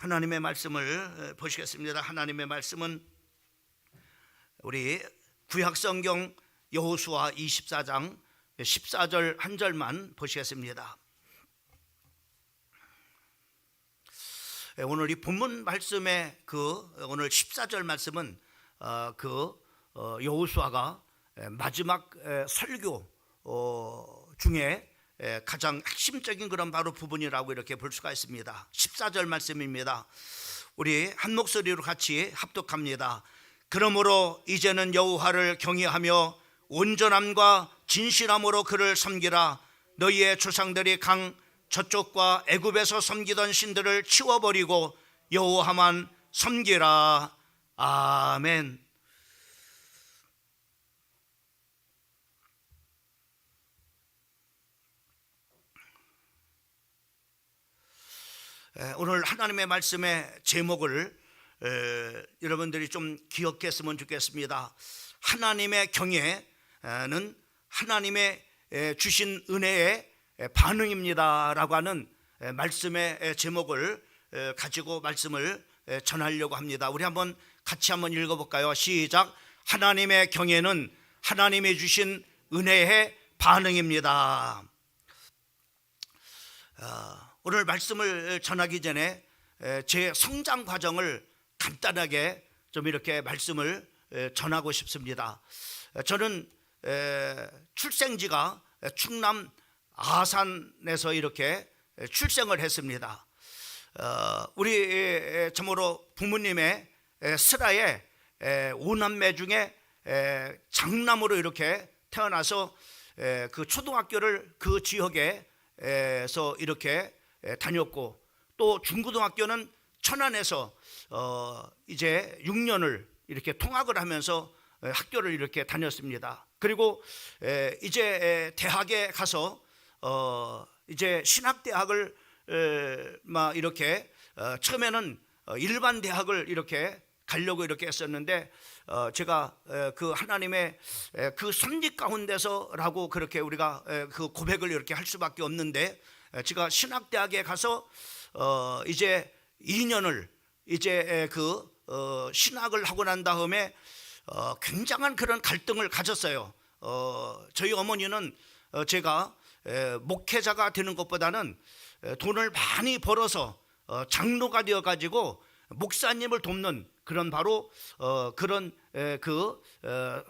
하나님의 말씀을 보시겠습니다. 하나님의 말씀은 우리 구약성경 여호수아 24장 14절 한 절만 보시겠습니다. 오늘 이 본문 말씀의 오늘 14절 말씀은 여호수아가 마지막 설교 중에 가장 핵심적인 그런 바로 부분이라고 이렇게 볼 수가 있습니다. 14절 말씀입니다. 우리 한 목소리로 같이 합독합니다. 그러므로 이제는 여호와를 경외하며 온전함과 진실함으로 그를 섬기라. 너희의 조상들이 강 저쪽과 애굽에서 섬기던 신들을 치워버리고 여호와만 섬기라. 아멘. 오늘 하나님의 말씀의 제목을 여러분들이 좀 기억했으면 좋겠습니다. 하나님의 경외는 하나님의 주신 은혜의 반응입니다 라고 하는 말씀의 제목을 가지고 말씀을 전하려고 합니다. 우리 같이 한번 읽어볼까요? 시작. 하나님의 경외는 하나님이 주신 은혜의 반응입니다. 오늘 말씀을 전하기 전에 제 성장 과정을 간단하게 좀 이렇게 말씀을 전하고 싶습니다. 저는 출생지가 충남 아산에서 이렇게 출생을 했습니다. 우리 참으로 부모님의 슬하에 5남매 중에 장남으로 이렇게 태어나서 그 초등학교를 그 지역에서 이렇게 다녔고, 또 중고등학교는 천안에서 이제 6년을 이렇게 통학을 하면서 학교를 이렇게 다녔습니다. 그리고 이제 대학에 가서 이제 신학대학을 막 이렇게 처음에는 일반 대학을 이렇게 가려고 이렇게 했었는데, 제가 그 하나님의 그 섭리 가운데서라고 그렇게 우리가 그 고백을 이렇게 할 수밖에 없는데, 제가 신학대학에 가서 이제 2년을 이제 신학을 하고 난 다음에 굉장한 그런 갈등을 가졌어요. 저희 어머니는 제가 목회자가 되는 것보다는 돈을 많이 벌어서 장로가 되어 가지고 목사님을 돕는 그런 바로 그런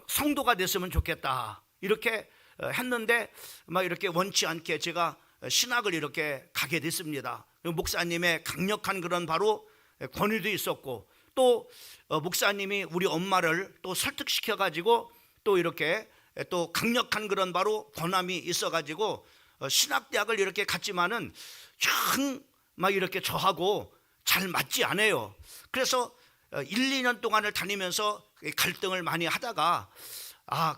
성도가 됐으면 좋겠다 이렇게 했는데, 막 이렇게 원치 않게 제가 신학을 이렇게 가게 됐습니다. 목사님의 강력한 그런 바로 권위도 있었고, 또 목사님이 우리 엄마를 또 설득시켜 가지고 또 이렇게 또 강력한 그런 바로 권함이 있어 가지고 신학대학을 이렇게 갔지만은 영 막 이렇게 저하고 잘 맞지 않아요. 그래서 1, 2년 동안을 다니면서 갈등을 많이 하다가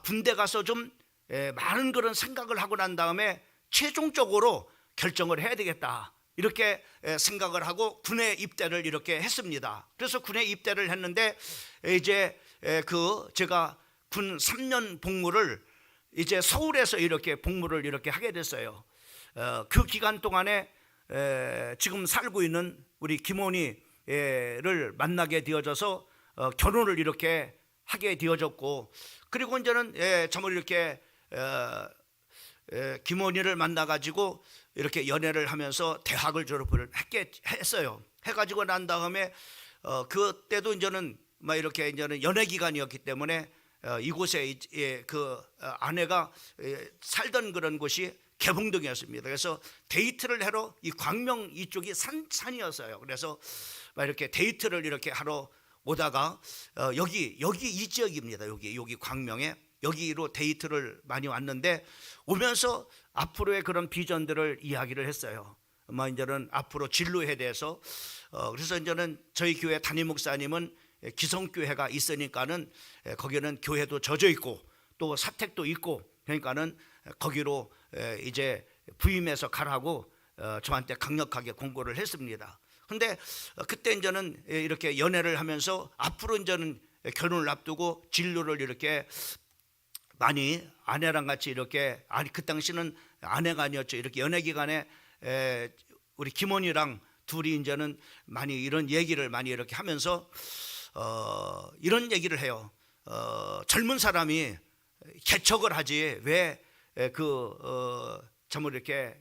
군대 가서 좀 많은 그런 생각을 하고 난 다음에 최종적으로 결정을 해야 되겠다 이렇게 생각을 하고 군에 입대를 이렇게 했습니다. 그래서 군에 입대를 했는데, 이제 제가 군 3년 복무를 이제 서울에서 이렇게 복무를 이렇게 하게 됐어요. 그 기간 동안에 지금 살고 있는 우리 김원희를 만나게 되어져서 결혼을 이렇게 하게 되어졌고, 그리고 이제는 정말 이렇게 김원희를 만나가지고 이렇게 연애를 하면서 대학을 졸업을 했어요. 해가지고 난 다음에 그때도 이제는 막 이렇게 이제는 연애 기간이었기 때문에 이곳에 그 아내가 살던 그런 곳이 개봉동이었습니다. 그래서 데이트를 하러 이 광명 이쪽이 산이었어요. 그래서 막 이렇게 데이트를 이렇게 하러 오다가 여기 이 지역입니다. 여기 광명에 여기로 데이트를 많이 왔는데, 오면서 앞으로의 그런 비전들을 이야기를 했어요. 이제는 앞으로 진로에 대해서. 그래서 이제는 저희 교회 담임 목사님은 기성교회가 있으니까는 거기는 교회도 젖어 있고 또 사택도 있고, 그러니까는 거기로 이제 부임해서 가라고 저한테 강력하게 권고를 했습니다. 근데 그때 이제는 이렇게 연애를 하면서 앞으로 이제는 결혼을 앞두고 진로를 이렇게 많이 아내랑 같이 이렇게, 그 당시는 아내가 아니었죠. 이렇게 연애 기간에 우리 김원희랑 둘이 이제는 많이 이런 얘기를 많이 이렇게 하면서 이런 얘기를 해요. 젊은 사람이 개척을 하지 왜 전부 이렇게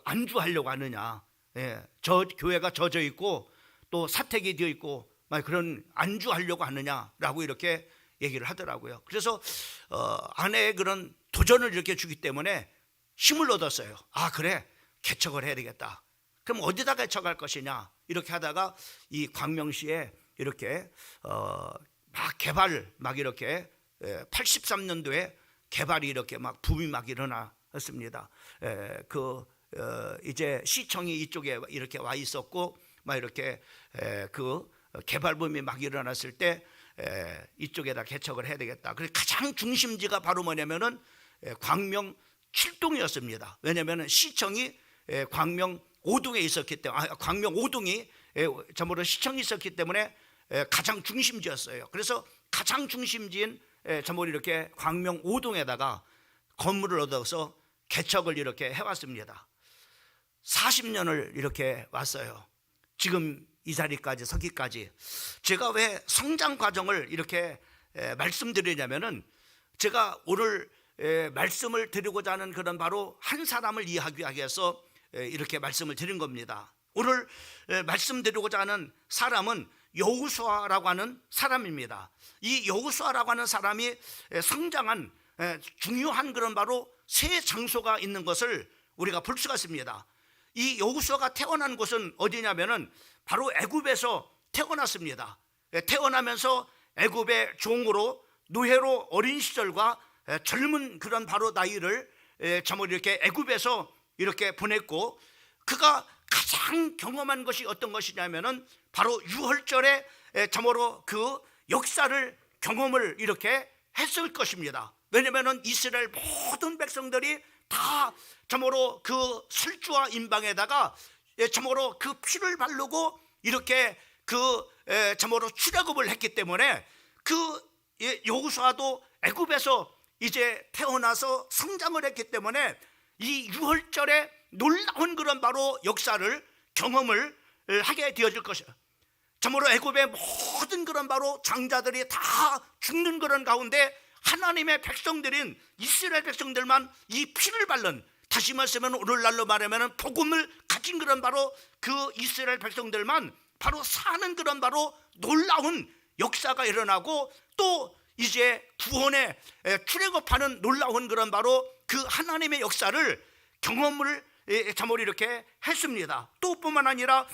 안주하려고 하느냐. 예, 저 교회가 젖어 있고 또 사택이 되어 있고 막 그런 안주하려고 하느냐라고 이렇게 얘기를 하더라고요. 그래서 아내의 그런 도전을 이렇게 주기 때문에 힘을 얻었어요. 아, 그래, 개척을 해야 되겠다. 그럼 어디다 개척할 것이냐 이렇게 하다가 이 광명시에 이렇게 막 개발 막 이렇게 83년도에 개발이 이렇게 막 붐이 막 일어났습니다. 이제 시청이 이쪽에 이렇게 와 있었고 막 이렇게 개발 붐이 막 일어났을 때 이쪽에다 개척을 해야 되겠다. 그래서 가장 중심지가 바로 뭐냐면은 광명 7동이었습니다. 왜냐하면 시청이 광명 5동에 있었기 때문에 광명 5동이 전부로 시청이 있었기 때문에 가장 중심지였어요. 그래서 가장 중심지인 전부로 이렇게 광명 5동에다가 건물을 얻어서 개척을 이렇게 해왔습니다. 40년을 이렇게 왔어요. 지금 이 자리까지 서기까지. 제가 왜 성장 과정을 이렇게 말씀드리냐면은 제가 오늘 말씀을 드리고자 하는 그런 바로 한 사람을 이해하기 위해서 이렇게 말씀을 드린 겁니다. 오늘 말씀드리고자 하는 사람은 여호수아라고 하는 사람입니다. 이 여호수아라고 하는 사람이 성장한 중요한 그런 바로 세 장소가 있는 것을 우리가 볼 수가 있습니다. 이 여호수아가 태어난 곳은 어디냐면은 바로 애굽에서 태어났습니다. 태어나면서 애굽의 종으로 노예로 어린 시절과 젊은 그런 바로 나이를 참으로 이렇게 애굽에서 이렇게 보냈고, 그가 가장 경험한 것이 어떤 것이냐면은 바로 유월절에 참으로 그 역사를 경험을 이렇게 했을 것입니다. 왜냐하면 이스라엘 모든 백성들이 다 참으로 그 술주와 임방에다가 참으로 그 피를 바르고 이렇게 참으로 출애굽을 했기 때문에 여호수아도 애굽에서 이제 태어나서 성장을 했기 때문에 이 유월절에 놀라운 그런 바로 역사를 경험을 하게 되어질 것이야. 참으로 애굽의 모든 그런 바로 장자들이 다 죽는 그런 가운데 하나님의 백성들인 이스라엘 백성들만 이 피를 바른, 다시 말하면 오늘날로 말하면 복음을 가진 그런 바로 그 이스라엘 백성들만 바로 사는 그런 바로 놀라운 역사가 일어나고, 또 이제 구원에 출애굽하는 놀라운 그런 바로 그 하나님의 역사를 경험을 참으로 이렇게 했습니다. 또 뿐만 아니라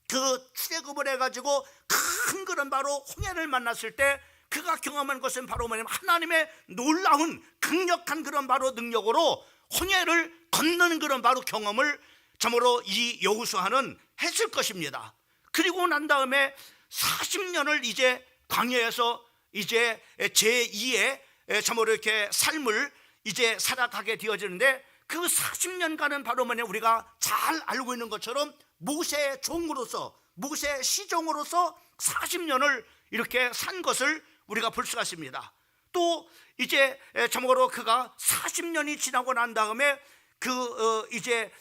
그 출애굽을 해가지고 큰 그런 바로 홍해를 만났을 때 그가 경험한 것은 바로 뭐냐면 하나님의 놀라운 강력한 그런 바로 능력으로 홍해를 건너는 그런 바로 경험을 참으로 이 여호수아는 했을 것입니다. 그리고 난 다음에 40년을 이제 광야에서 이제 제2의 참으로 이렇게 삶을 이제 살아가게 되어지는데, 그 40년간은 바로 뭐냐, 우리가 잘 알고 있는 것처럼 모세의 종으로서, 모세의 시종으로서 40년을 이렇게 산 것을 우리가 볼 수가 있습니다. 또 이제 참고로 그가 40년이 지나고 난 다음에 이제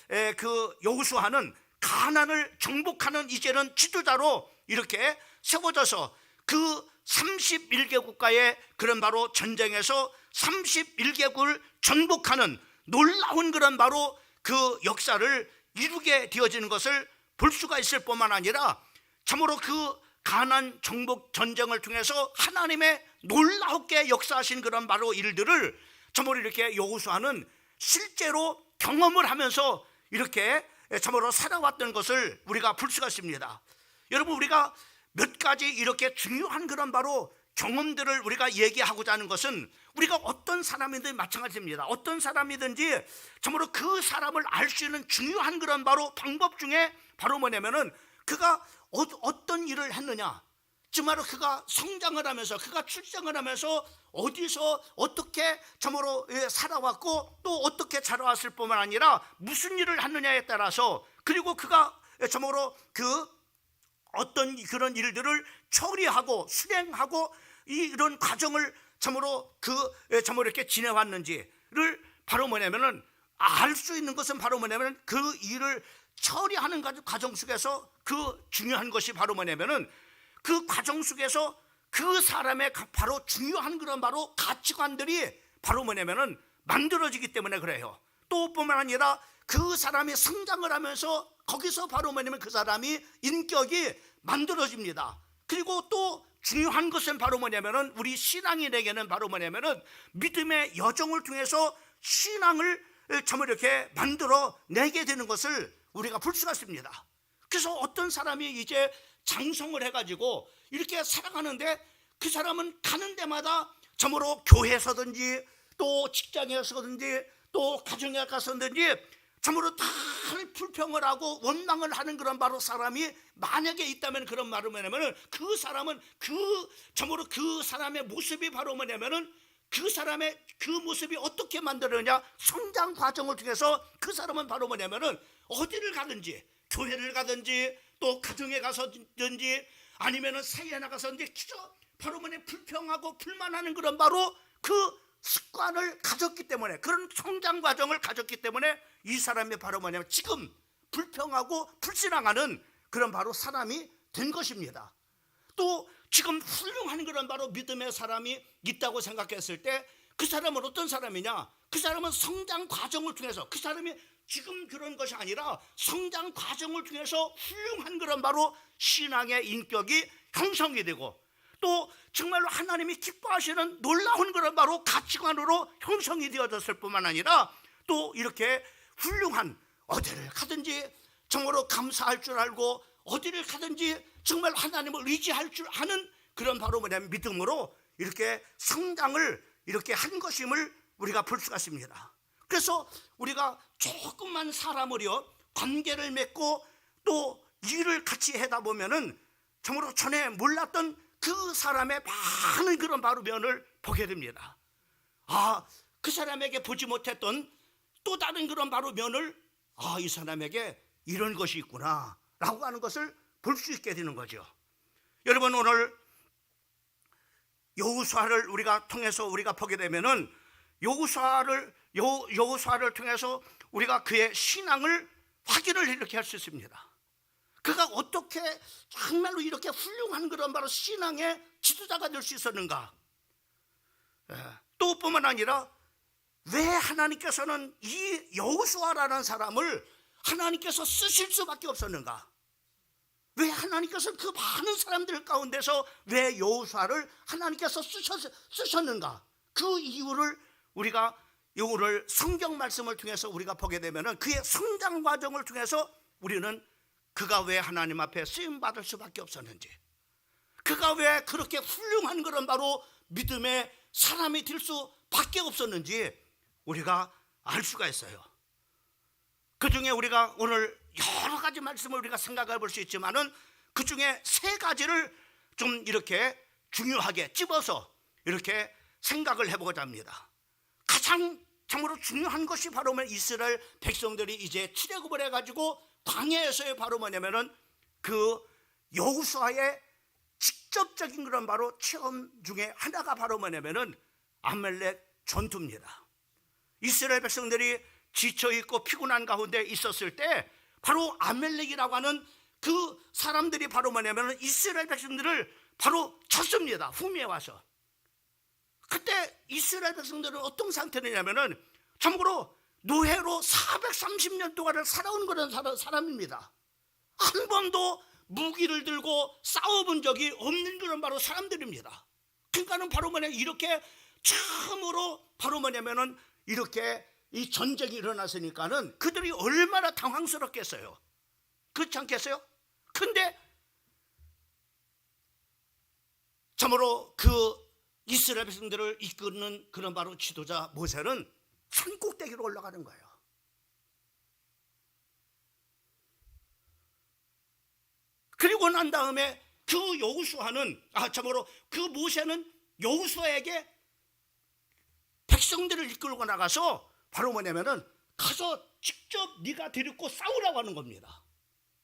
여호수아는 가나안을 정복하는 이제는 지도자로 이렇게 세워져서 그 31개 국가의 그런 바로 전쟁에서 31개국을 전복하는 놀라운 그런 바로 그 역사를 이루게 되어지는 것을 볼 수가 있을 뿐만 아니라, 참으로 그 가나안 정복 전쟁을 통해서 하나님의 놀랍게 역사하신 그런 바로 일들을 참으로 이렇게 여호수아는 실제로 경험을 하면서 이렇게 참으로 살아왔던 것을 우리가 볼 수가 있습니다. 여러분, 우리가 몇 가지 이렇게 중요한 그런 바로 경험들을 우리가 얘기하고자 하는 것은, 우리가 어떤 사람이든 마찬가지입니다. 어떤 사람이든지 참으로 그 사람을 알 수 있는 중요한 그런 바로 방법 중에 바로 뭐냐면은 그가 어떤 일을 했느냐, 정말로 그가 성장을 하면서, 그가 출생을 하면서 어디서 어떻게 참으로 살아왔고 또 어떻게 자라왔을 뿐만 아니라 무슨 일을 했느냐에 따라서, 그리고 그가 참으로 어떤 그런 일들을 처리하고 수행하고 이런 과정을 참으로 참으로 이렇게 지내왔는지를 바로 뭐냐면은 알 수 있는 것은 바로 뭐냐면 그 일을 처리하는 과정 속에서 그 중요한 것이 바로 뭐냐면은 그 과정 속에서 그 사람의 바로 중요한 그런 바로 가치관들이 바로 뭐냐면은 만들어지기 때문에 그래요. 또 뿐만 아니라 그 사람이 성장을 하면서 거기서 바로 뭐냐면 그 사람이 인격이 만들어집니다. 그리고 또 중요한 것은 바로 뭐냐면은 우리 신앙인에게는 바로 뭐냐면은 믿음의 여정을 통해서 신앙을 참 이렇게 만들어 내게 되는 것을 우리가 볼 수가 있습니다. 그래서 어떤 사람이 이제 장성을 해가지고 이렇게 살아가는데 그 사람은 가는 데마다 참으로 교회에서든지 또 직장에서든지 또 가정에 가서든지 참으로 다 불평을 하고 원망을 하는 그런 바로 사람이 만약에 있다면 그런 말은 뭐냐면은 그 사람은 참으로 그 사람의 모습이 바로 뭐냐면은 그 사람의 그 모습이 어떻게 만들어냐, 성장 과정을 통해서 그 사람은 바로 뭐냐면은 어디를 가든지 교회를 가든지 또 가정에 가서든지 아니면은 사회에 나가서든지 바로 뭐냐 불평하고 불만하는 그런 바로 그 습관을 가졌기 때문에, 그런 성장 과정을 가졌기 때문에 이 사람이 바로 뭐냐면 지금 불평하고 불신앙하는 그런 바로 사람이 된 것입니다. 또 지금 훌륭한 그런 바로 믿음의 사람이 있다고 생각했을 때 그 사람은 어떤 사람이냐, 그 사람은 성장 과정을 통해서, 그 사람이 지금 그런 것이 아니라 성장 과정을 통해서 훌륭한 그런 바로 신앙의 인격이 형성이 되고 또 정말로 하나님이 기뻐하시는 놀라운 그런 바로 가치관으로 형성이 되어졌을 뿐만 아니라 또 이렇게 훌륭한, 어디를 가든지 정말로 감사할 줄 알고 어디를 가든지 정말 하나님을 의지할 줄 아는 그런 바로 뭐냐면 믿음으로 이렇게 성장을 이렇게 한 것임을 우리가 볼 수가 있습니다. 그래서 우리가 조금만 사람으로 관계를 맺고 또 일을 같이 하다 보면은 정말로 전에 몰랐던 그 사람의 많은 그런 바로 면을 보게 됩니다. 그 사람에게 보지 못했던 또 다른 그런 바로 면을 이 사람에게 이런 것이 있구나 라고 하는 것을 볼 수 있게 되는 거죠. 여러분, 오늘 여호수아를 우리가 통해서 우리가 보게 되면은 여호수아를 통해서 우리가 그의 신앙을 확인을 이렇게 할 수 있습니다. 그가 어떻게 정말로 이렇게 훌륭한 그런 바로 신앙의 지도자가 될 수 있었는가? 또 뿐만 아니라 왜 하나님께서는 이 여호수아라는 사람을 하나님께서 쓰실 수밖에 없었는가? 왜 하나님께서 그 많은 사람들 가운데서 왜 여호수아를 하나님께서 쓰셨는가? 그 이유를 우리가 오늘 성경 말씀을 통해서 우리가 보게 되면은 그의 성장 과정을 통해서 우리는 그가 왜 하나님 앞에 쓰임 받을 수밖에 없었는지, 그가 왜 그렇게 훌륭한 그런 바로 믿음의 사람이 될 수밖에 없었는지 우리가 알 수가 있어요. 그 중에 우리가 오늘 여러 가지 말씀을 우리가 생각해 볼 수 있지만은 그 중에 세 가지를 좀 이렇게 중요하게 집어서 이렇게 생각을 해보고자 합니다. 가장 참으로 중요한 것이 바로 이스라엘 백성들이 이제 출애굽을 해가지고 광야에서의 바로 뭐냐면은 그 여호수아의 직접적인 그런 바로 체험 중에 하나가 바로 뭐냐면은 아말렉 전투입니다. 이스라엘 백성들이 지쳐있고 피곤한 가운데 있었을 때 바로 아말렉이라고 하는 그 사람들이 바로 뭐냐면은 이스라엘 백성들을 바로 쳤습니다. 후미에 와서. 그때 이스라엘 백성들은 어떤 상태냐면은 참고로 노예로 430년 동안을 살아온 그런 사람입니다. 한 번도 무기를 들고 싸워본 적이 없는 그런 바로 사람들입니다. 그러니까는 바로 뭐냐면 이렇게 처음으로 바로 뭐냐면은 이렇게 이 전쟁이 일어났으니까는 그들이 얼마나 당황스럽겠어요. 그렇지 않겠어요? 근데 참으로 그 이스라엘 백성들을 이끄는 그런 바로 지도자 모세는 산 꼭대기로 올라가는 거예요. 그리고 난 다음에 그 여호수아는 참으로 그 모세는 여호수아에게 백성들을 이끌고 나가서 바로 뭐냐면은 가서 직접 네가 데리고 싸우라고 하는 겁니다.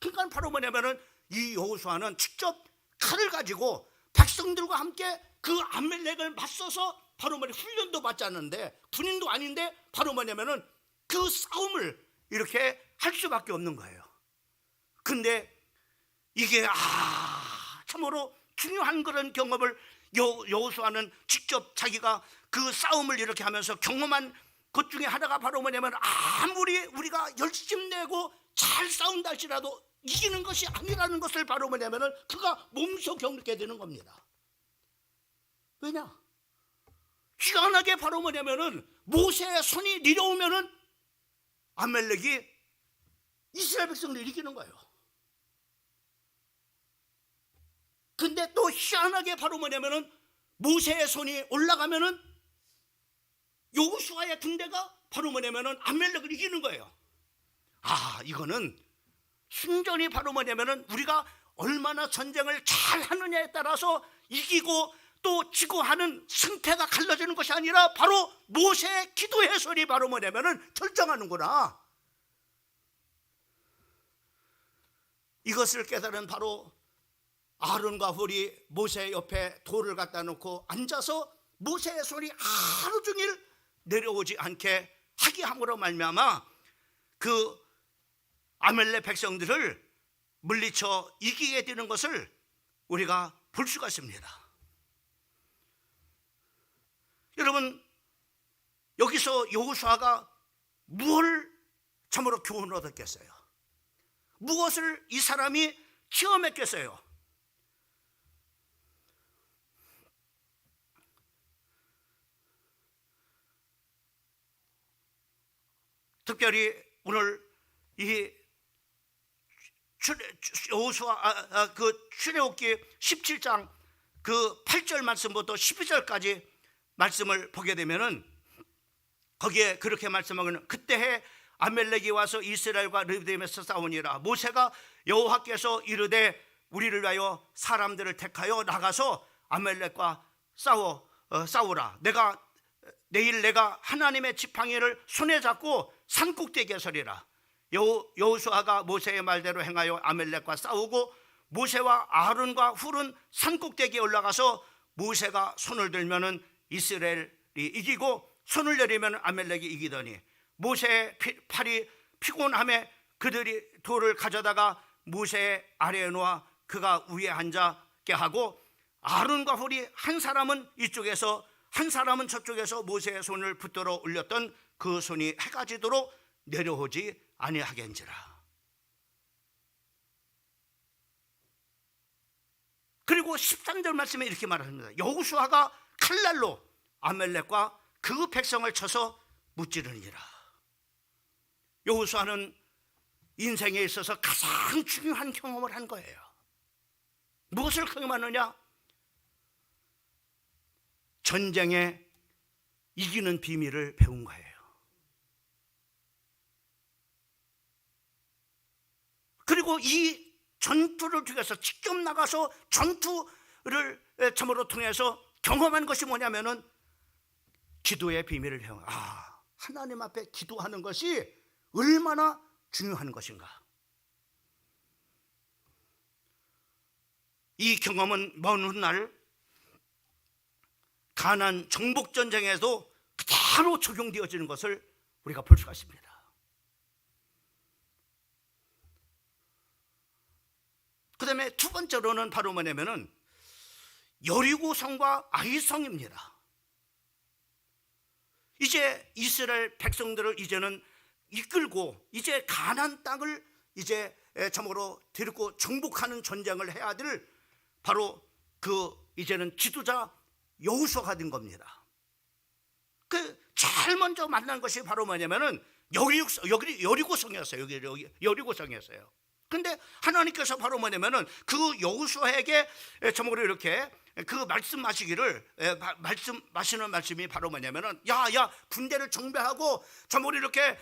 그러니까 바로 뭐냐면은 이 여호수아는 직접 칼을 가지고 백성들과 함께 그 아말렉을 맞서서 바로 훈련도 받지 않는데 군인도 아닌데 바로 뭐냐면은 그 싸움을 이렇게 할 수밖에 없는 거예요. 근데 이게 참으로 중요한 그런 경험을 여호수아는 직접 자기가 그 싸움을 이렇게 하면서 경험한 것 중에 하나가 바로 뭐냐면, 아무리 우리가 열심내고 잘 싸운다 할지라도 이기는 것이 아니라는 것을 바로 뭐냐면은 그가 몸소 겪게 되는 겁니다. 왜냐? 희한하게 바로 뭐냐면은 모세의 손이 내려오면은 아말렉이 이스라엘 백성을 이기는 거예요. 근데 또 희한하게 바로 뭐냐면은 모세의 손이 올라가면은 여호수아의 군대가 바로 뭐냐면은 아말렉을 이기는 거예요. 이거는 순전히 바로 뭐냐면은 우리가 얼마나 전쟁을 잘 하느냐에 따라서 이기고 또 지고 하는 승패가 갈라지는 것이 아니라 바로 모세의 기도의 손이 바로 뭐냐면은 결정하는구나. 이것을 깨달은 바로 아론과 훌이 모세 옆에 돌을 갖다 놓고 앉아서 모세의 손이 하루 종일 내려오지 않게 하게 함으로 말미암아 그 아말렉 백성들을 물리쳐 이기게 되는 것을 우리가 볼 수가 있습니다. 여러분, 여기서 여호수아가 무엇을 참으로 교훈을 얻었겠어요? 무엇을 이 사람이 체험했겠어요? 특별히 오늘 이 여호수아 그 출애굽기 17장 그 8절 말씀부터 12절까지 말씀을 보게 되면은 거기에 그렇게 말씀하고는, 그때에 아말렉이 와서 이스라엘과 르비딤에서 싸우니라. 모세가 여호와께서 이르되 우리를 위하여 사람들을 택하여 나가서 아말렉과 싸우라. 내일 내가 하나님의 지팡이를 손에 잡고 산꼭대기에 서리라. 여호수아가 모세의 말대로 행하여 아말렉과 싸우고 모세와 아론과 훌은 산꼭대기에 올라가서 모세가 손을 들면은 이스라엘이 이기고 손을 내리면 아말렉이 이기더니 모세의 팔이 피곤함에 그들이 돌을 가져다가 모세의 아래에 놓아 그가 위에 앉게 하고 아론과 훌이 한 사람은 이쪽에서 한 사람은 저쪽에서 모세의 손을 붙들어 올렸던 그 손이 해가 지도록 내려오지 아니하겠는지라. 그리고 13절 말씀에 이렇게 말합니다. 여호수아가 칼날로 아말렉과 그 백성을 쳐서 무찌르니라. 여호수아는 인생에 있어서 가장 중요한 경험을 한 거예요. 무엇을 경험하느냐? 전쟁에 이기는 비밀을 배운 거예요. 그리고 이 전투를 통해서 직접 나가서 전투를 참으로 통해서 경험한 것이 뭐냐면은 기도의 비밀을 배운, 하나님 앞에 기도하는 것이 얼마나 중요한 것인가. 이 경험은 먼 훗날 가나안 정복 전쟁에도 그대로 적용되어지는 것을 우리가 볼 수가 있습니다. 그 다음에 두 번째로는 바로 뭐냐면은 여리고성과 아이성입니다. 이제 이스라엘 백성들을 이제는 이끌고 이제 가나안 땅을 이제 참으로 데리고 정복하는 전쟁을 해야 될 바로 그 이제는 지도자 여호수아가 된 겁니다. 그 제일 먼저 만난 것이 바로 뭐냐면은 여리고성이었어요. 여리고성이었어요. 근데 하나님께서 바로 뭐냐면은 그 여호수아에게 참으로 이렇게 그 말씀하시는 말씀이 바로 뭐냐면은 야 군대를 정비하고 참으로 이렇게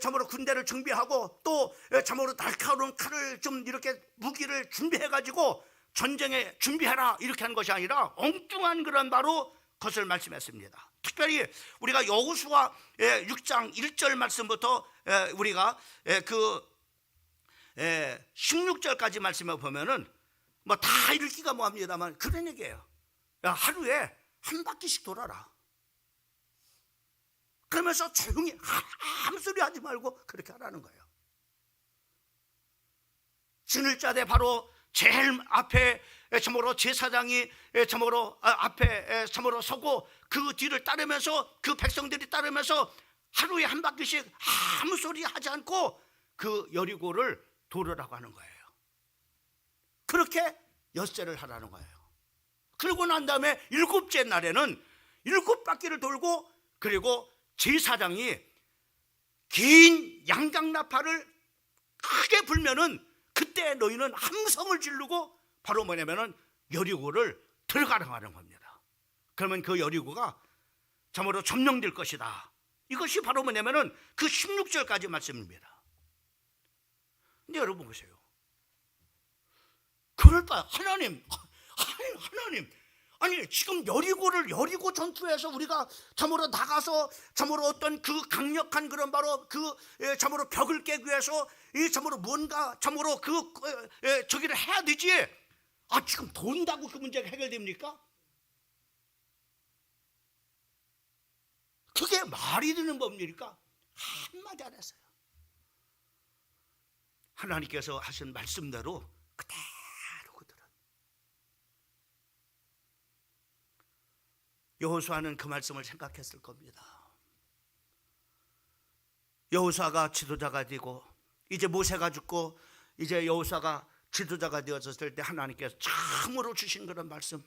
참으로 군대를 정비하고 또 참으로 날카로운 칼을 좀 이렇게 무기를 준비해 가지고 전쟁에 준비해라, 이렇게 하는 것이 아니라 엉뚱한 그런 바로 것을 말씀했습니다. 특별히 우리가 여호수아 6장 1절 말씀부터 우리가 그 16절까지 말씀을 보면은 뭐 다 읽기가 뭐합니다만 그런 얘기예요. 야, 하루에 한 바퀴씩 돌아라. 그러면서 조용히 아무 소리 하지 말고 그렇게 하라는 거예요. 진을 짜되 바로 제일 앞에 참으로 제사장이 참으로 앞에 참으로 서고 그 뒤를 따르면서 그 백성들이 따르면서 하루에 한 바퀴씩 아무 소리 하지 않고 그 여리고를 돌으라고 하는 거예요. 그렇게 엿새를 하라는 거예요. 그러고 난 다음에 7째 날에는 7바퀴를 돌고, 그리고 제사장이 긴 양강나팔을 크게 불면은 그때 너희는 함성을 지르고 바로 뭐냐면은 여리고를 들어가라고 하는 겁니다. 그러면 그 여리고가 참으로 점령될 것이다. 이것이 바로 뭐냐면은 그 16절까지 말씀입니다. 근데 여러분 보세요. 그럴까요? 하나님, 아니 지금 여리고 전투에서 우리가 참으로 나가서 참으로 어떤 그 강력한 그런 바로 그 참으로 벽을 깨기 위해서 이 참으로 뭔가 참으로 저기를 해야 되지. 지금 돈다고 그 문제가 해결됩니까? 그게 말이 되는 법입니까? 한마디 안 했어요. 하나님께서 하신 말씀대로 그대로 그들은. 여호수아는 그 말씀을 생각했을 겁니다. 여호수아가 지도자가 되고 이제 모세가 죽고 이제 여호수아가 지도자가 되어졌을 때 하나님께서 참으로 주신 그런 말씀,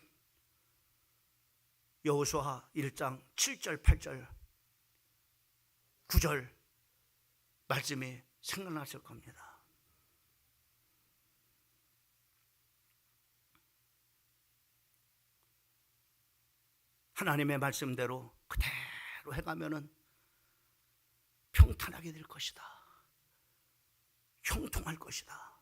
여호수아 1장 7절 8절 9절 말씀이 생각났을 겁니다. 하나님의 말씀대로 그대로 해가면은 평탄하게 될 것이다. 형통할 것이다.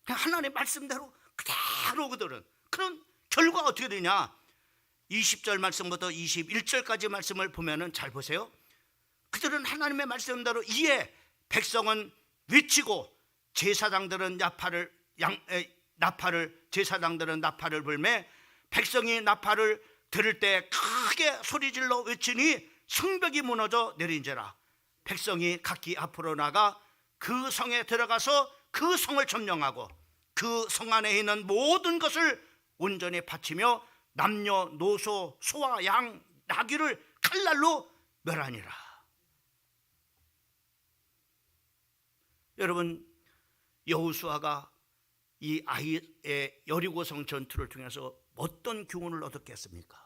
하나님의 말씀대로 그대로 그들은, 그런 결과가 어떻게 되냐? 20절 말씀부터 21절까지 말씀을 보면은 잘 보세요. 그들은 하나님의 말씀대로 이에 백성은 외치고 제사장들은 제사장들은 나팔을 불매 백성이 나팔을 들을 때 크게 소리질러 외치니 성벽이 무너져 내린지라. 백성이 각기 앞으로 나가 그 성에 들어가서 그 성을 점령하고 그 성 안에 있는 모든 것을 온전히 바치며 남녀노소 소와 양 나귀를 칼날로 멸하니라. 여러분, 여호수아가 이 아이의 여리고성 전투를 통해서 어떤 교훈을 얻었겠습니까?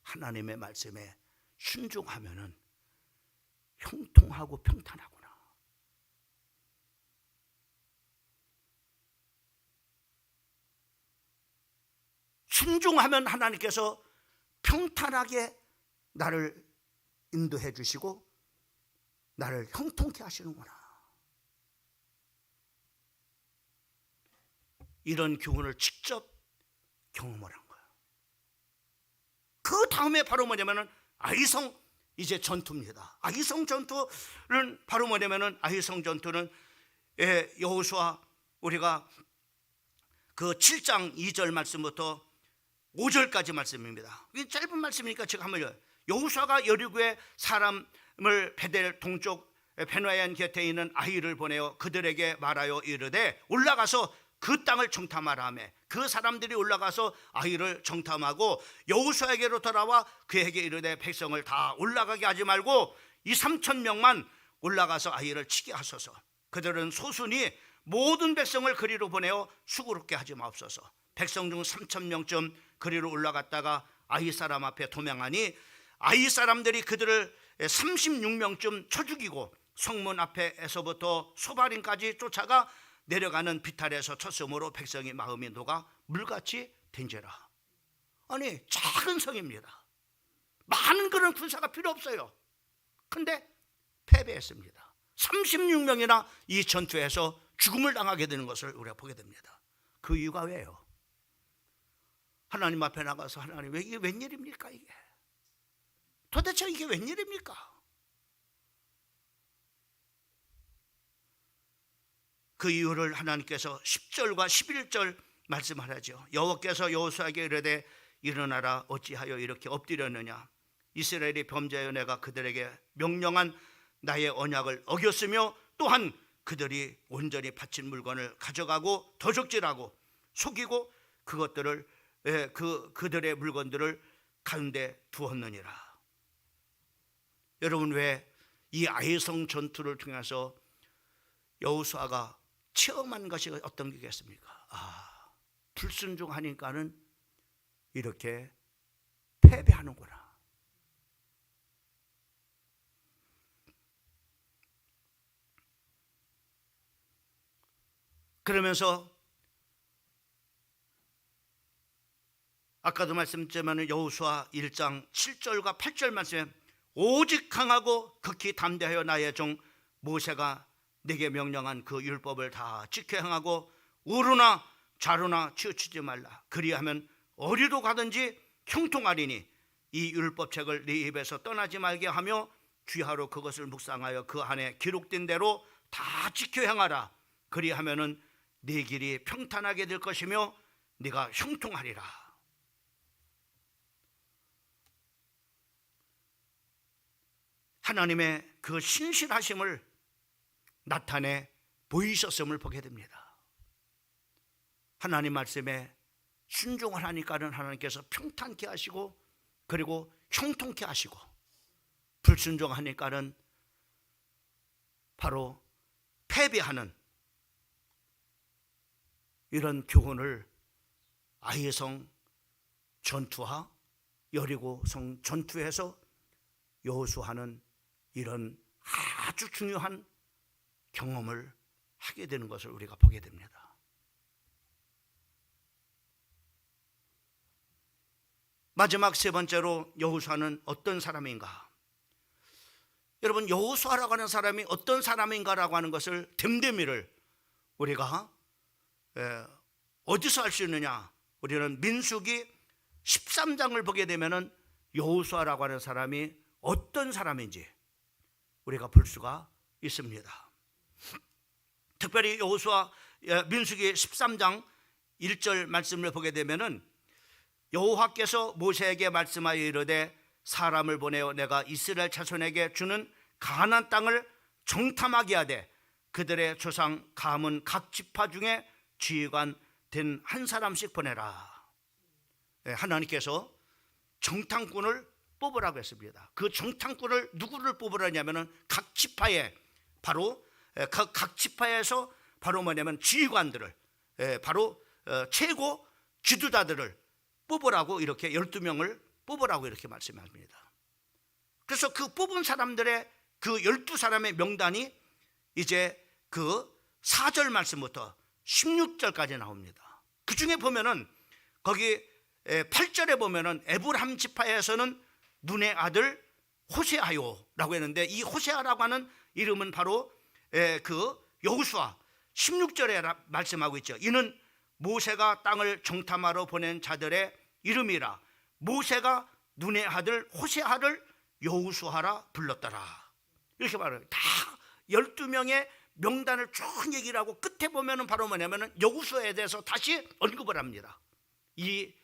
하나님의 말씀에 순종하면은 형통하고 평탄하구나. 순종하면 하나님께서 평탄하게 나를 인도해 주시고 나를 형통케 하시는구나. 이런 교훈을 직접 경험을 한 거예요. 그 다음에 바로 뭐냐면은 아이성 이제 전투입니다. 아이성 전투는 바로 뭐냐면은 아이성 전투는 여호수아 우리가 그 7장 2절 말씀부터 5절까지 말씀입니다. 이 짧은 말씀이니까 제가 한번 여호수아가 여리고의 사람을 베델 동쪽 베나얀 곁에 있는 아이를 보내어 그들에게 말하여 이르되 올라가서 그 땅을 정탐하라 하며 그 사람들이 올라가서 아이를 정탐하고 여호수아에게로 돌아와 그에게 이르되 백성을 다 올라가게 하지 말고 2,000~3,000명만 올라가서 아이를 치게 하소서. 그들은 소순이 모든 백성을 그리로 보내어 수고롭게 하지 마옵소서. 백성 중 3,000명쯤 그리로 올라갔다가 아이 사람 앞에 도망하니 아이 사람들이 그들을 36명쯤 쳐 죽이고 성문 앞에서부터 소바림까지 쫓아가 내려가는 비탈에서 쳤으므로 백성의 마음이 녹아 물같이 된지라. 아니 작은 성입니다. 많은 그런 군사가 필요 없어요. 근데 패배했습니다. 36명이나 이 전투에서 죽음을 당하게 되는 것을 우리가 보게 됩니다. 그 이유가 왜요? 하나님 앞에 나가서 하나님 이게 웬일입니까? 이게 도대체 이게 웬일입니까? 그 이유를 하나님께서 10절과 11절 말씀하라죠. 여호와께서 여호수아에게 이르되 일어나라 어찌하여 이렇게 엎드렸느냐. 이스라엘이 범죄하여 내가 그들에게 명령한 나의 언약을 어겼으며 또한 그들이 온전히 바친 물건을 가져가고 도적질하고 속이고 그것들을 그들의 물건들을 가운데 두었느니라. 여러분, 왜 이 아이성 전투를 통해서 여호수아가 체험한 것이 어떤 게겠습니까? 불순종하니까는 이렇게 패배하는구나. 그러면서 아까도 말씀드렸지만 여호수아 1장 7절과 8절 말씀에 오직 강하고 극히 담대하여 나의 종 모세가 내게 명령한 그 율법을 다 지켜 행하고 우르나 좌루나 치우치지 말라. 그리하면 어디로 가든지 형통하리니 이 율법책을 네 입에서 떠나지 말게 하며 귀하로 그것을 묵상하여 그 안에 기록된 대로 다 지켜 행하라. 그리하면은 네 길이 평탄하게 될 것이며 네가 형통하리라. 하나님의 그 신실하심을 나타내 보이셨음을 보게 됩니다. 하나님 말씀에 순종을 하니까는 하나님께서 평탄케 하시고 그리고 형통케 하시고, 불순종하니까는 바로 패배하는 이런 교훈을 아이성 전투와 여리고성 전투에서 여호수아는 이런 아주 중요한 경험을 하게 되는 것을 우리가 보게 됩니다. 마지막 세 번째로 여호수아는 어떤 사람인가? 여러분, 여호수아라고 하는 사람이 어떤 사람인가라고 하는 것을 됨됨이를 우리가 어디서 알 수 있느냐? 우리는 민수기 13장을 보게 되면은 여호수아라고 하는 사람이 어떤 사람인지 우리가 볼 수가 있습니다. 특별히 여호수아 민수기 13장 1절 말씀을 보게 되면은 여호와께서 모세에게 말씀하여 이르되 사람을 보내어 내가 이스라엘 자손에게 주는 가나안 땅을 정탐하게 하되 그들의 조상 감은 각 지파 중에 지휘관 된 한 사람씩 보내라. 하나님께서 정탐꾼을 뽑으라고 했습니다. 그 정탐꾼을 누구를 뽑으라냐면은 각 지파에 바로 각 지파에서 바로 뭐냐면 지휘관들을 바로 최고 지도자들을 뽑으라고 이렇게 12명을 뽑으라고 이렇게 말씀합니다. 그래서 그 뽑은 사람들의 그 12사람의 명단이 이제 그 4절 말씀부터 16절까지 나옵니다. 그 중에 보면은 거기 8절에 보면은 에브라임 지파에서는 눈의 아들 호세아요라고 했는데, 이 호세아라고 하는 이름은 바로 그 여호수아 16절에 말씀하고 있죠. 이는 모세가 땅을 정탐하러 보낸 자들의 이름이라. 모세가 눈의 아들 호세아를 여호수아라 불렀더라. 이렇게 말해요. 다 12명의 명단을 쭉 얘기를 하고 끝에 보면은 바로 뭐냐면은 여호수아에 대해서 다시 언급을 합니다. 이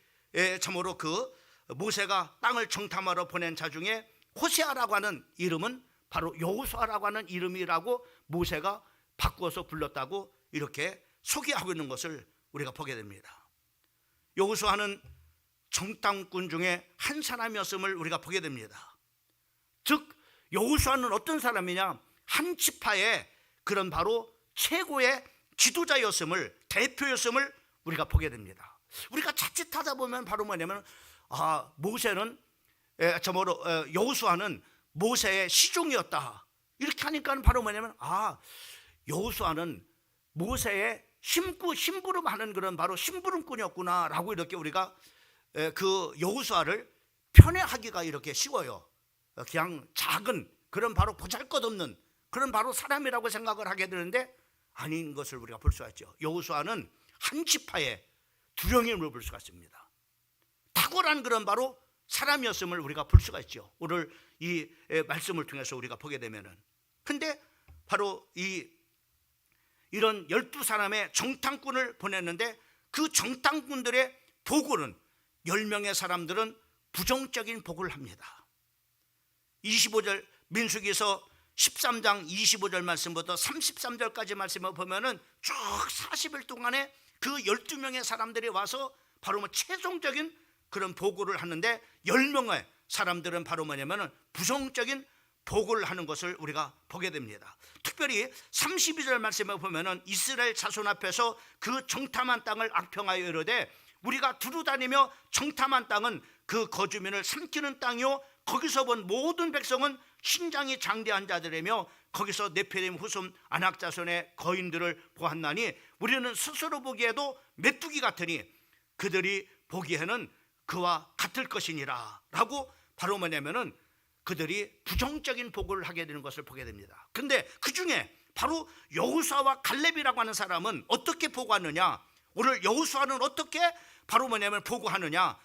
참으로 그 모세가 땅을 정탐하러 보낸 자 중에 호세아라고 하는 이름은 바로 여호수아라고 하는 이름이라고 모세가 바꾸어서 불렀다고 이렇게 소개하고 있는 것을 우리가 보게 됩니다. 여호수아는 정탐꾼 중에 한 사람이었음을 우리가 보게 됩니다. 즉 여호수아는 어떤 사람이냐? 한 지파의 그런 바로 최고의 지도자였음을, 대표였음을 우리가 보게 됩니다. 우리가 자칫하다 보면 바로 뭐냐면 모세는 참으로 여호수아는 모세의 시종이었다 이렇게 하니까 바로 뭐냐면 여호수아는 모세의 심부름하는 그런 바로 심부름꾼이었구나라고 이렇게 우리가 그 여호수아를 편애하기가 이렇게 쉬워요. 그냥 작은 그런 바로 보잘것없는 그런 바로 사람이라고 생각을 하게 되는데 아닌 것을 우리가 볼 수가 있죠. 여호수아는 한 지파의 두령임을 볼 수가 있습니다. 탁월한 그런 바로 사람이었음을 우리가 볼 수가 있죠. 오늘 이 말씀을 통해서 우리가 보게 되면은. 근데 바로 이런 12사람의 정탐꾼을 보냈는데 그 정탐꾼들의 보고는 10명의 사람들은 부정적인 보고를 합니다. 25절 민수기서 13장 25절 말씀부터 33절까지 말씀을 보면은 쭉 40일 동안에 그 12명의 사람들이 와서 바로 최종적인 그런 보고를 하는데 10명의 사람들은 바로 뭐냐면은 부정적인 보고를 하는 것을 우리가 보게 됩니다. 특별히 32절 말씀에 보면은 이스라엘 자손 앞에서 그 정탐한 땅을 악평하여 이르되 우리가 두루 다니며 정탐한 땅은 그 거주민을 삼키는 땅이요 거기서 본 모든 백성은 신장이 장대한 자들이며 거기서 네피림 후손 아낙 자손의 거인들을 보았나니 우리는 스스로 보기에도 메뚜기 같으니 그들이 보기에는 그와 같을 것이니라 라고 바로 뭐냐면은 그들이 부정적인 보고를 하게 되는 것을 보게 됩니다. 그런데 그 중에 바로 여호수아와 갈렙이라고 하는 사람은 어떻게 보고하느냐, 오늘 여호수아는 어떻게 바로 뭐냐면 보고하느냐,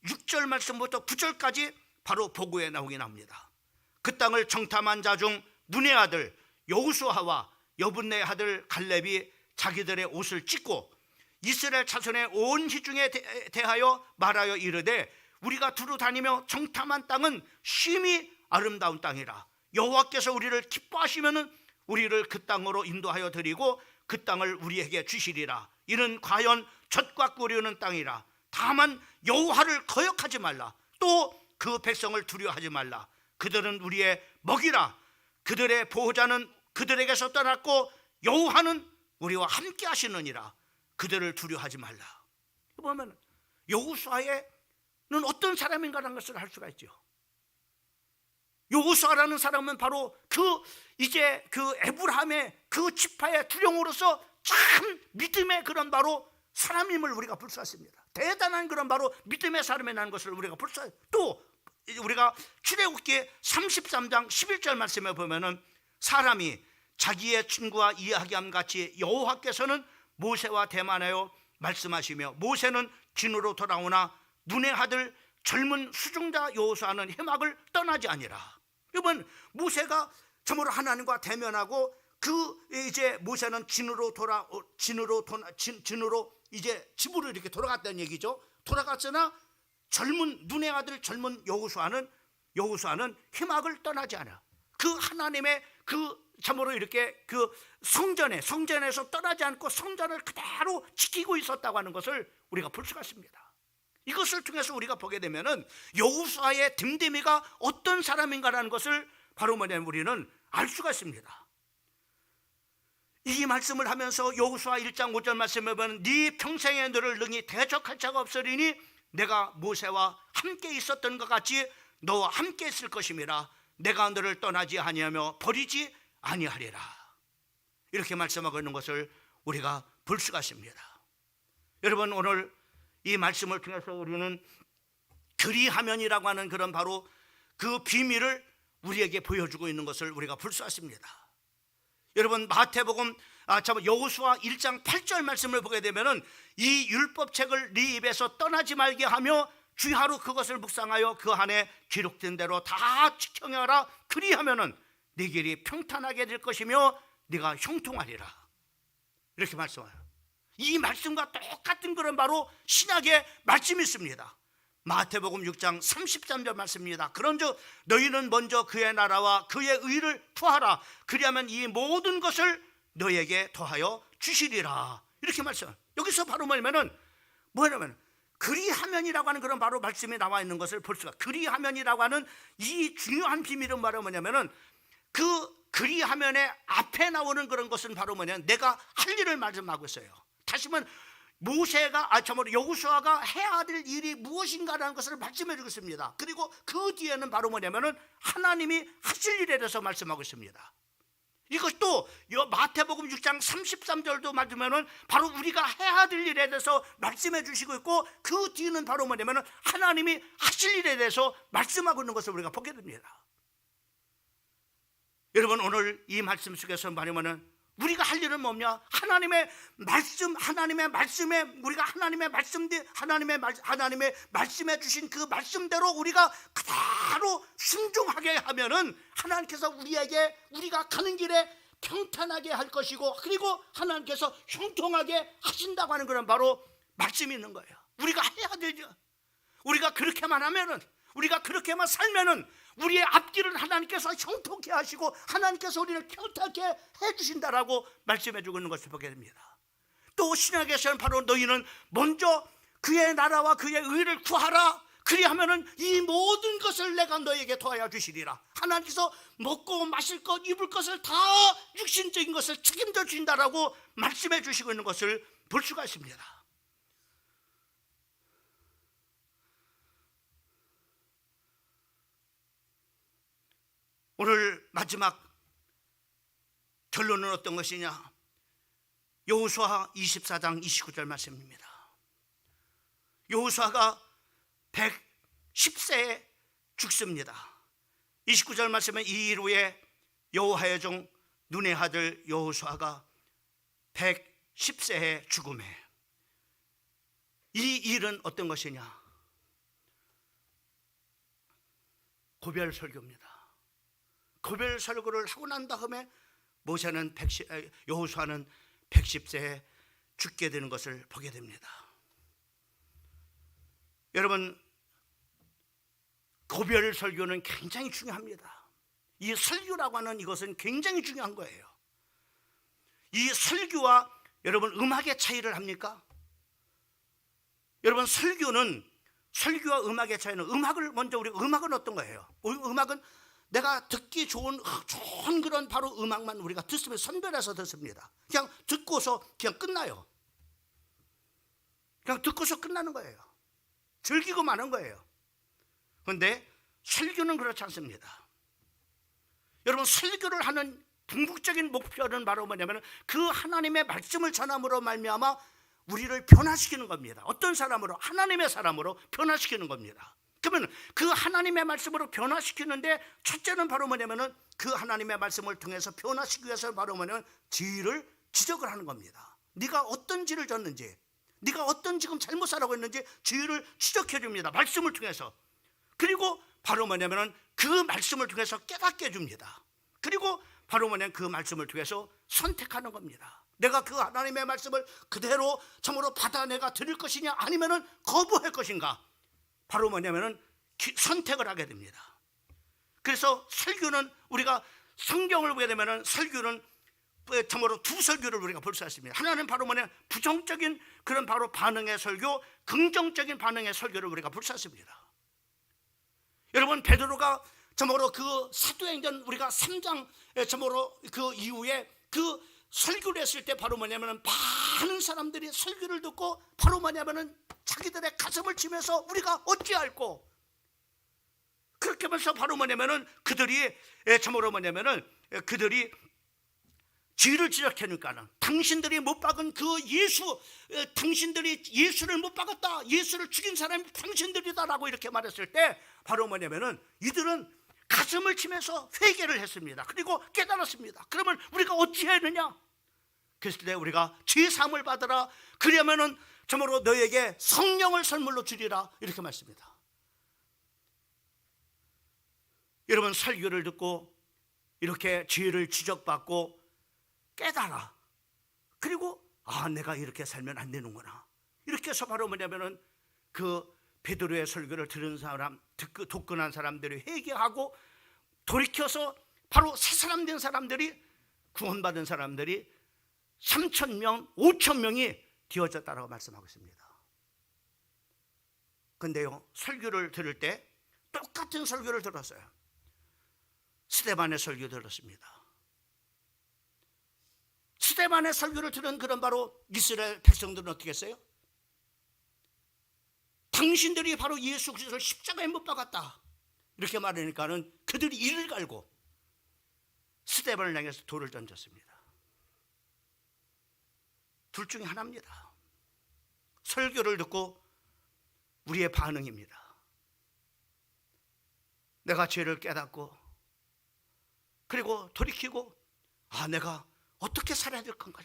6절 말씀부터 9절까지 바로 보고에 나오게 나옵니다. 그 땅을 정탐한 자 중 눈의 아들 여호수아와 여분네의 아들 갈렙이 자기들의 옷을 찢고 이스라엘 자손의 온 지중에 대하여 말하여 이르되 우리가 두루 다니며 정탐한 땅은 심히 아름다운 땅이라. 여호와께서 우리를 기뻐하시면은 우리를 그 땅으로 인도하여 드리고 그 땅을 우리에게 주시리라. 이는 과연 젖과 꿀이 흐르는 땅이라. 다만 여호와를 거역하지 말라. 또 그 백성을 두려워하지 말라. 그들은 우리의 먹이라. 그들의 보호자는 그들에게서 떠났고 여호와는 우리와 함께 하시느니라. 그들을 두려워하지 말라. 보면 여호수아는 어떤 사람인가라는 것을 알 수가 있죠. 여호수아라는 사람은 바로 이제 그 에브라함의 그 지파의 두령으로서 참 믿음의 그런 바로 사람임을 우리가 볼 수 있습니다. 대단한 그런 바로 믿음의 사람이라는 것을 우리가 볼 수 있어요. 또 우리가 출애굽기 33장 11절 말씀에 보면은 사람이 자기의 친구와 이야기함 같이 여호와께서는 모세와 대만하여 말씀하시며 모세는 진으로 돌아오나 눈의 아들 젊은 수종자 여호수아는 해막을 떠나지 아니라. 이번 모세가 참으로 하나님과 대면하고 이제 모세는 진으로 이제 집으로 이렇게 돌아갔다는 얘기죠. 돌아갔으나 눈의 아들 젊은 여호수아는 해막을 떠나지 않아. 그 하나님의 참으로 이렇게 성전에서 떠나지 않고 성전을 그대로 지키고 있었다고 하는 것을 우리가 볼 수가 있습니다. 이것을 통해서 우리가 보게 되면은 여호수아의 됨됨이가 어떤 사람인가라는 것을 바로 뭐냐면 우리는 알 수가 있습니다. 이 말씀을 하면서 여호수아 1장 5절 말씀에 보면 네 평생에 너를 능히 대적할 자가 없으리니 내가 모세와 함께 있었던 것 같이 너와 함께 있을 것임이라. 내가 너를 떠나지 아니하며 버리지 아니하리라. 이렇게 말씀하고 있는 것을 우리가 볼 수가 있습니다. 여러분, 오늘 이 말씀을 통해서 우리는 그리하면이라고 하는 그런 바로 그 비밀을 우리에게 보여주고 있는 것을 우리가 볼 수 있습니다. 여러분, 마태복음 여호수아 1장 8절 말씀을 보게 되면은 이 율법책을 네 입에서 떠나지 말게 하며 주야로 그것을 묵상하여 그 안에 기록된 대로 다 지켜내라. 그리하면은 네 길이 평탄하게 될 것이며 네가 형통하리라. 이렇게 말씀해요. 이 말씀과 똑같은 그런 바로 신약의 말씀이 있습니다. 마태복음 6장 33절 말씀입니다. 그런즉 너희는 먼저 그의 나라와 그의 의를 구하라. 그리하면 이 모든 것을 너희에게 더하여 주시리라. 이렇게 말씀해요. 여기서 바로 뭐냐면 그리하면이라고 하는 그런 바로 말씀이 나와 있는 것을 볼 수가. 그리하면이라고 하는 이 중요한 비밀은 바로 뭐냐면은 그리하면의 앞에 나오는 그런 것은 바로 뭐냐면 내가 할 일을 말씀하고 있어요. 다시 말하면 여호수아가 해야 될 일이 무엇인가라는 것을 말씀해 주고 있습니다. 그리고 그 뒤에는 바로 뭐냐면은 하나님이 하실 일에 대해서 말씀하고 있습니다. 이것도 마태복음 6장 33절도 말하면은 바로 우리가 해야 될 일에 대해서 말씀해 주시고 있고 그 뒤는 바로 뭐냐면은 하나님이 하실 일에 대해서 말씀하고 있는 것을 우리가 보게 됩니다. 여러분, 오늘 이 말씀 속에서 말하면은 우리가 할 일은 뭐냐? 하나님의 말씀에 우리가 하나님의 말씀에 주신 그 말씀대로 우리가 그대로 순종하게 하면은 하나님께서 우리가 가는 길에 평탄하게 할 것이고 그리고 하나님께서 형통하게 하신다고 하는 그런 바로 말씀이 있는 거예요. 우리가 해야 되죠. 우리가 그렇게만 하면은 우리가 그렇게만 살면은 우리의 앞길을 하나님께서 형통케 하시고 하나님께서 우리를 평탄하게 해주신다라고 말씀해주고 있는 것을 보게 됩니다. 또 신약에서는 바로 너희는 먼저 그의 나라와 그의 의를 구하라. 그리하면은 이 모든 것을 내가 너에게 더하여 주시리라. 하나님께서 먹고 마실 것, 입을 것을 다 육신적인 것을 책임져 주신다라고 말씀해 주시고 있는 것을 볼 수가 있습니다. 오늘 마지막 결론은 어떤 것이냐? 여호수아 24장 29절 말씀입니다. 여호수아가 110세에 죽습니다. 29절 말씀은 이 일 후에 여호와의 종 눈의 아들 여호수아가 110세에 죽음에, 이 일은 어떤 것이냐? 고별 설교입니다. 고별 설교를 하고 난 다음에 여호수아는 110세에 죽게 되는 것을 보게 됩니다. 여러분, 고별 설교는 굉장히 중요합니다. 이 설교라고 하는 이것은 굉장히 중요한 거예요. 이 설교와 여러분 음악의 차이를 합니까? 여러분, 설교와 음악의 차이는, 음악은 어떤 거예요? 음악은 내가 듣기 좋은 그런 바로 음악만 우리가 듣으면 선별해서 듣습니다. 그냥 듣고서 그냥 끝나요. 그냥 듣고서 끝나는 거예요. 즐기고 마는 거예요. 그런데 설교는 그렇지 않습니다. 여러분, 설교를 하는 궁극적인 목표는 바로 뭐냐면 그 하나님의 말씀을 전함으로 말미암아 우리를 변화시키는 겁니다. 어떤 사람으로? 하나님의 사람으로 변화시키는 겁니다. 그러면 그 하나님의 말씀으로 변화시키는데 첫째는 바로 뭐냐면은 그 하나님의 말씀을 통해서 변화시키기 위해서 바로 뭐냐면 지적을 하는 겁니다. 네가 어떤 죄를 졌는지, 네가 어떤 지금 잘못 살아가고 있는지 죄를 지적해 줍니다. 말씀을 통해서. 그리고 바로 뭐냐면은 그 말씀을 통해서 깨닫게 해줍니다. 그리고 바로 뭐냐면 그 말씀을 통해서 선택하는 겁니다. 내가 그 하나님의 말씀을 그대로 참으로 받아 내가 드릴 것이냐, 아니면은 거부할 것인가. 바로 뭐냐면은 선택을 하게 됩니다. 그래서 설교는, 우리가 성경을 보게 되면은 설교는 참으로 두 설교를 우리가 볼 수 있습니다. 하나는 바로 뭐냐, 부정적인 그런 바로 반응의 설교, 긍정적인 반응의 설교를 우리가 볼 수 있습니다. 여러분, 베드로가 참으로 그 사도행전 우리가 3장 참으로 그 이후에 그 설교를 했을 때 바로 뭐냐면은 많은 사람들이 설교를 듣고 바로 뭐냐면은 자기들의 가슴을 치면서 우리가 어찌할꼬, 그렇게 하면서 바로 뭐냐면은 그들이 참으로 뭐냐면은 그들이 죄를 지적하니까는 당신들이 못 박은 그 예수, 당신들이 예수를 못 박았다, 예수를 죽인 사람이 당신들이다라고 이렇게 말했을 때 바로 뭐냐면은 이들은 가슴을 치면서 회개를 했습니다. 그리고 깨달았습니다. 그러면 우리가 어찌해야 하느냐? 그랬을 때 우리가 죄사함을 받으라. 그러면은 참으로 너에게 성령을 선물로 주리라, 이렇게 말씀합니다. 여러분, 설교를 듣고 이렇게 죄를 지적받고 깨달아. 그리고 내가 이렇게 살면 안 되는구나. 이렇게 해서 바로 뭐냐면은 그 베드로의 설교를 들은 사람, 독근한 사람들이 회개하고 돌이켜서 바로 새 사람 된 사람들이, 구원받은 사람들이 3,000명, 5,000명이 되어졌다라고 말씀하고 있습니다. 근데요, 설교를 들을 때 똑같은 설교를 들었어요. 스데반의 설교 들었습니다. 스데반의 설교를 들은 그런 바로 이스라엘 백성들은 어떻게 했어요? 당신들이 바로 예수 그리스도를 십자가에 못 박았다, 이렇게 말하니까는 그들이 이를 갈고 스데반을 향해서 돌을 던졌습니다. 둘 중에 하나입니다. 설교를 듣고 우리의 반응입니다. 내가 죄를 깨닫고 그리고 돌이키고 내가 어떻게 살아야 될 건가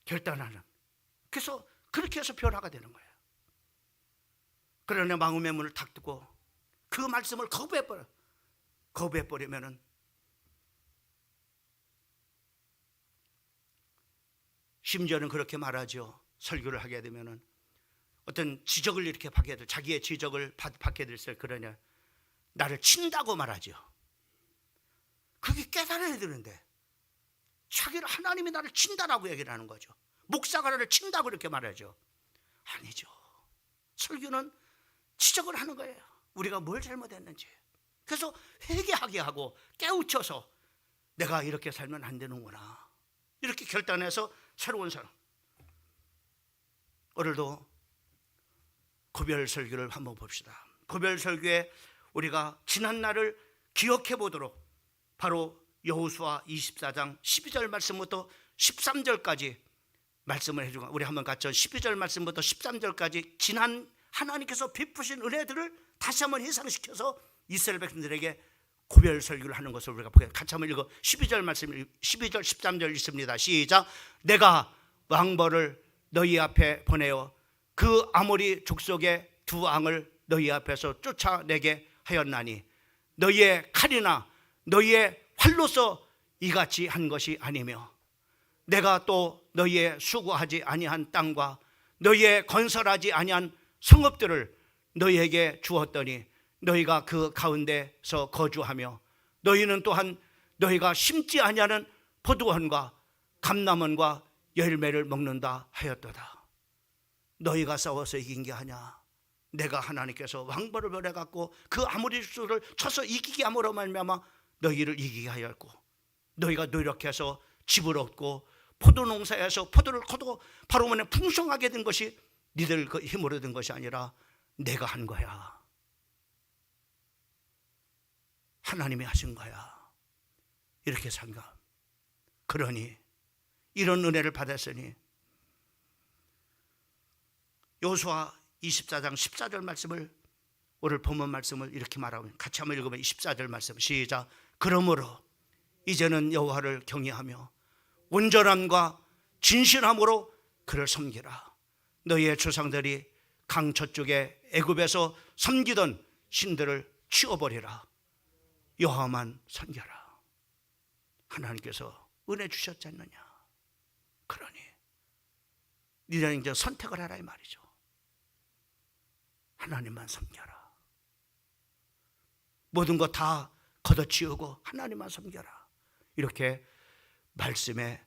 결단하는, 그래서 그렇게 해서 변화가 되는 거예요. 그러나 마음의 문을 탁 두고 그 말씀을 거부해버리면은 심지어는 그렇게 말하죠. 설교를 하게 되면은 어떤 지적을 이렇게 받게 될, 자기의 지적을 받게 될때 그러냐, 나를 친다고 말하죠. 그게 깨달아야 되는데 자기를 하나님이 나를 친다라고 얘기를 하는 거죠. 목사가 나를 친다고 이렇게 말하죠. 아니죠. 설교는 지적을 하는 거예요. 우리가 뭘 잘못했는지. 그래서 회개하게 하고 깨우쳐서 내가 이렇게 살면 안 되는구나 이렇게 결단해서 새로운 사람. 오늘도 고별 설교를 한번 봅시다. 고별 설교에 우리가 지난 날을 기억해 보도록 바로 여호수아 24장 12절 말씀부터 13절까지 말씀을 해주고, 우리 한번 같이 12절 말씀부터 13절까지 지난 하나님께서 베푸신 은혜들을 다시 한번 해상시켜서 이스라엘 백성들에게 고별 설교를 하는 것을 우리가 같이 한번 읽어. 12절 말씀, 12절 13절 있습니다. 시작. 내가 왕벌을 너희 앞에 보내어 그 아모리 족속의 두 왕을 너희 앞에서 쫓아내게 하였나니 너희의 칼이나 너희의 활로서 이같이 한 것이 아니며 내가 또 너희의 수고하지 아니한 땅과 너희의 건설하지 아니한 성읍들을 너희에게 주었더니 너희가 그 가운데서 거주하며 너희는 또한 너희가 심지 아니하는 포도원과 감람원과 열매를 먹는다 하였도다. 너희가 싸워서 이긴 게 아니야. 내가 하나님께서 왕벌을 보내갖고 그 아모리 족속을 쳐서 이기게 함으로 말미암아 너희를 이기게 하였고 너희가 노력해서 집을 얻고 포도 농사에서 포도를 거두고 바로 오면 풍성하게 된 것이 니들 그 힘으로 된 것이 아니라 내가 한 거야. 하나님이 하신 거야. 이렇게 생각. 그러니 이런 은혜를 받았으니 여호수아 24장 14절 말씀을 오늘 본문 말씀을 이렇게 말하면 같이 한번 읽으면 24절 말씀 시작. 그러므로 이제는 여호와를 경외하며 온전함과 진실함으로 그를 섬기라. 너희의 조상들이 강 저쪽에 애굽에서 섬기던 신들을 치워버리라. 여호와만 섬겨라. 하나님께서 은혜 주셨지 않느냐. 그러니 니는 이제 선택을 하라 이 말이죠. 하나님만 섬겨라. 모든 거 다 걷어치우고 하나님만 섬겨라. 이렇게 말씀의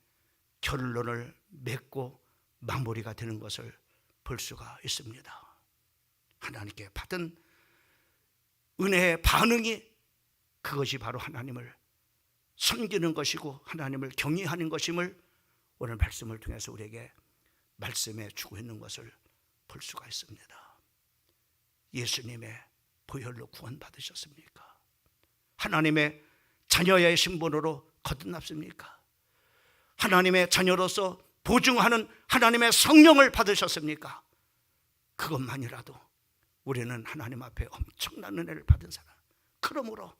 결론을 맺고 마무리가 되는 것을 볼 수가 있습니다. 하나님께 받은 은혜의 반응이 그것이 바로 하나님을 섬기는 것이고 하나님을 경외하는 것임을 오늘 말씀을 통해서 우리에게 말씀해 주고 있는 것을 볼 수가 있습니다. 예수님의 보혈로 구원받으셨습니까? 하나님의 자녀의 신분으로 거듭났습니까? 하나님의 자녀로서 보증하는 하나님의 성령을 받으셨습니까? 그것만이라도 우리는 하나님 앞에 엄청난 은혜를 받은 사람. 그러므로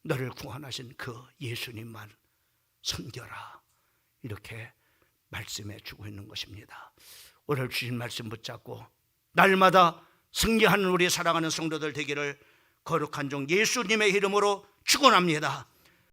너를 구원하신 그 예수님만 섬겨라. 이렇게 말씀해 주고 있는 것입니다. 오늘 주신 말씀 붙잡고 날마다 승리하는 우리 사랑하는 성도들 되기를 거룩한 종 예수님의 이름으로 축원합니다.